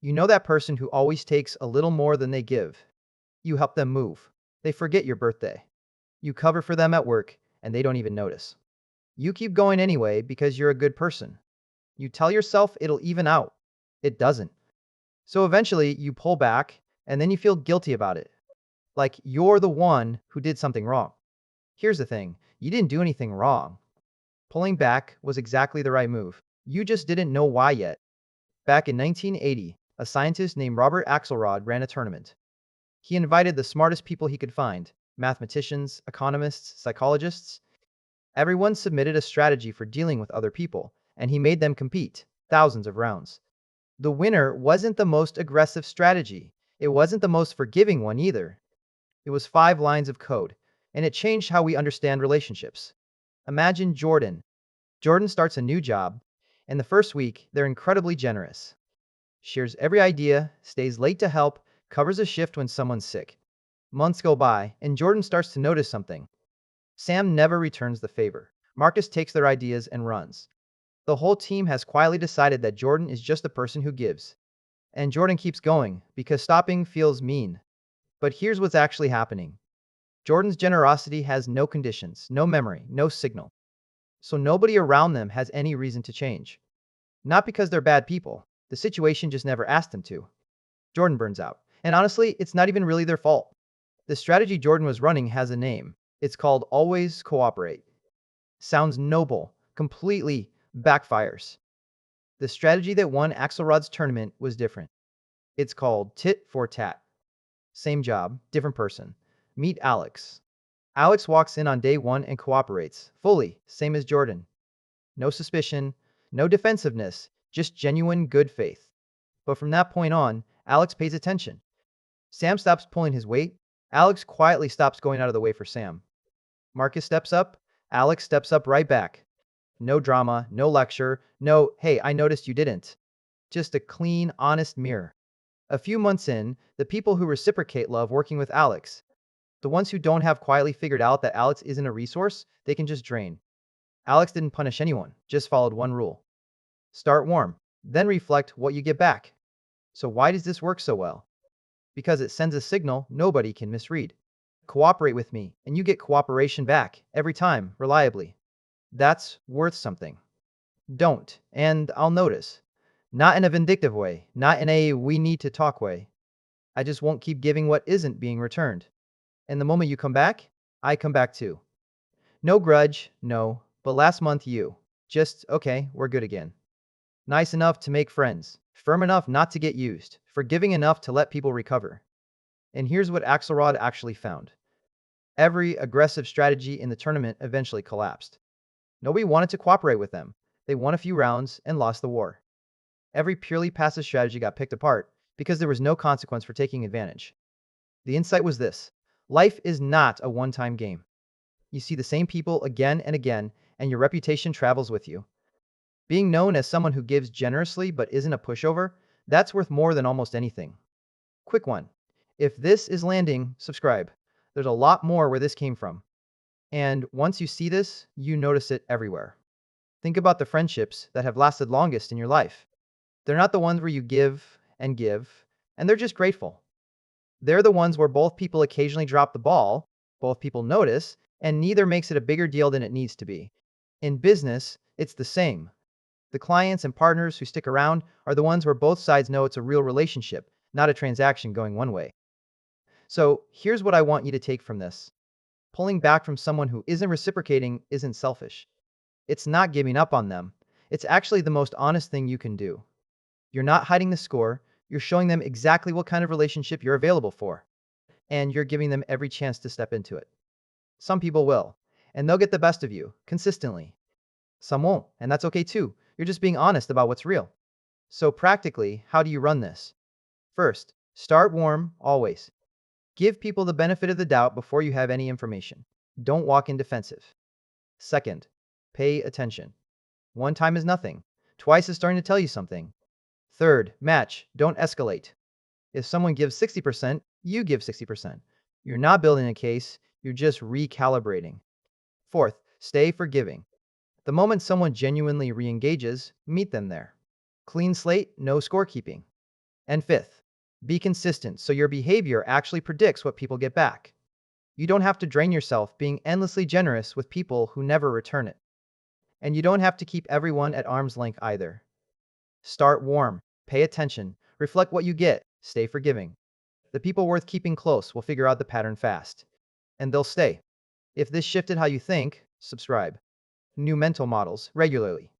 You know that person who always takes a little more than they give. You help them move. They forget your birthday. You cover for them at work, and they don't even notice. You keep going anyway because you're a good person. You tell yourself it'll even out. It doesn't. So eventually, you pull back, and then you feel guilty about it. Like you're the one who did something wrong. Here's the thing, you didn't do anything wrong. Pulling back was exactly the right move. You just didn't know why yet. Back in 1980, a scientist named Robert Axelrod ran a tournament. He invited the smartest people he could find: mathematicians, economists, psychologists. Everyone submitted a strategy for dealing with other people, and he made them compete, thousands of rounds. The winner wasn't the most aggressive strategy. It wasn't the most forgiving one either. It was 5 lines of code, and it changed how we understand relationships. Imagine Jordan. Jordan starts a new job, and the first week, they're incredibly generous. Shares every idea, stays late to help, covers a shift when someone's sick. Months go by, and Jordan starts to notice something. Sam never returns the favor. Marcus takes their ideas and runs. The whole team has quietly decided that Jordan is just the person who gives. And Jordan keeps going, because stopping feels mean. But here's what's actually happening. Jordan's generosity has no conditions, no memory, no signal. So nobody around them has any reason to change. Not because they're bad people. The situation just never asked them to. Jordan burns out. And honestly, it's not even really their fault. The strategy Jordan was running has a name. It's called always cooperate. Sounds noble, completely backfires. The strategy that won Axelrod's tournament was different. It's called tit for tat. Same job, different person. Meet Alex. Alex walks in on day one and cooperates, fully, same as Jordan. No suspicion, no defensiveness, just genuine good faith. But from that point on, Alex pays attention. Sam stops pulling his weight. Alex quietly stops going out of the way for Sam. Marcus steps up. Alex steps up right back. No drama, no lecture, no, hey, I noticed you didn't. Just a clean, honest mirror. A few months in, the people who reciprocate love working with Alex. The ones who don't have quietly figured out that Alex isn't a resource, they can just drain. Alex didn't punish anyone, just followed one rule. Start warm, then reflect what you get back. So why does this work so well? Because it sends a signal nobody can misread. Cooperate with me, and you get cooperation back, every time, reliably. That's worth something. Don't, and I'll notice. Not in a vindictive way, not in a we need to talk way. I just won't keep giving what isn't being returned. And the moment you come back, I come back too. No grudge, no, but last month you. Just, okay, we're good again. Nice enough to make friends, firm enough not to get used, forgiving enough to let people recover. And here's what Axelrod actually found. Every aggressive strategy in the tournament eventually collapsed. Nobody wanted to cooperate with them. They won a few rounds and lost the war. Every purely passive strategy got picked apart because there was no consequence for taking advantage. The insight was this: life is not a one-time game. You see the same people again and again, and your reputation travels with you. Being known as someone who gives generously but isn't a pushover, that's worth more than almost anything. Quick one. If this is landing, subscribe. There's a lot more where this came from. And once you see this, you notice it everywhere. Think about the friendships that have lasted longest in your life. They're not the ones where you give, and they're just grateful. They're the ones where both people occasionally drop the ball, both people notice, and neither makes it a bigger deal than it needs to be. In business, it's the same. The clients and partners who stick around are the ones where both sides know it's a real relationship, not a transaction going one way. So here's what I want you to take from this. Pulling back from someone who isn't reciprocating isn't selfish. It's not giving up on them. It's actually the most honest thing you can do. You're not hiding the score. You're showing them exactly what kind of relationship you're available for. And you're giving them every chance to step into it. Some people will, and they'll get the best of you, consistently. Some won't, and that's okay too. You're just being honest about what's real. So practically, how do you run this? First, start warm, always. Give people the benefit of the doubt before you have any information. Don't walk in defensive. Second, pay attention. One time is nothing. Twice is starting to tell you something. Third, match. Don't escalate. If someone gives 60%, you give 60%. You're not building a case, you're just recalibrating. Fourth, stay forgiving. The moment someone genuinely re-engages, meet them there. Clean slate, no scorekeeping. And fifth, be consistent so your behavior actually predicts what people get back. You don't have to drain yourself being endlessly generous with people who never return it. And you don't have to keep everyone at arm's length either. Start warm, pay attention, reflect what you get, stay forgiving. The people worth keeping close will figure out the pattern fast. And they'll stay. If this shifted how you think, subscribe. New mental models regularly.